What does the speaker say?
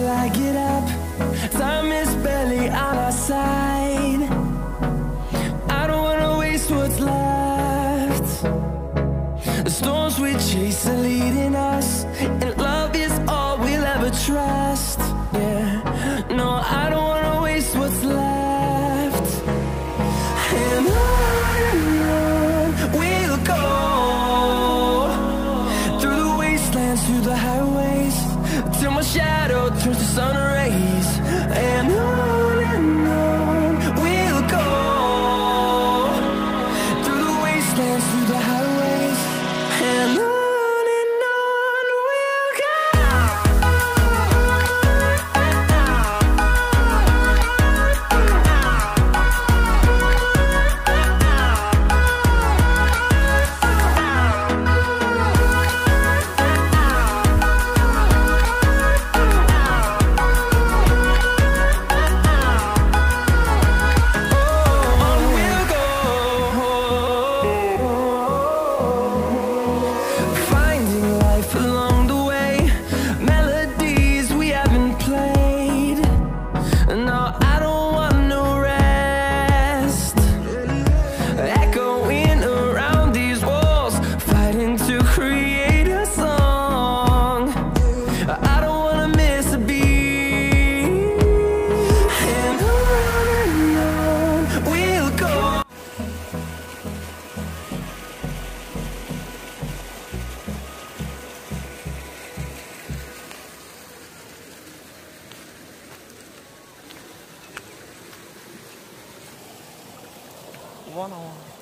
till I get up. Time is barely on our side. I don't wanna waste what's left. The storms we chase are leading us, and love is all we'll ever trust. Yeah, no, I don't wanna waste what's left. And on we'll go, through the wastelands, through the highways, till my shadow turns to sun rays. And on we'll go, through the wastelands, through the highways, and on we'll go. One on one.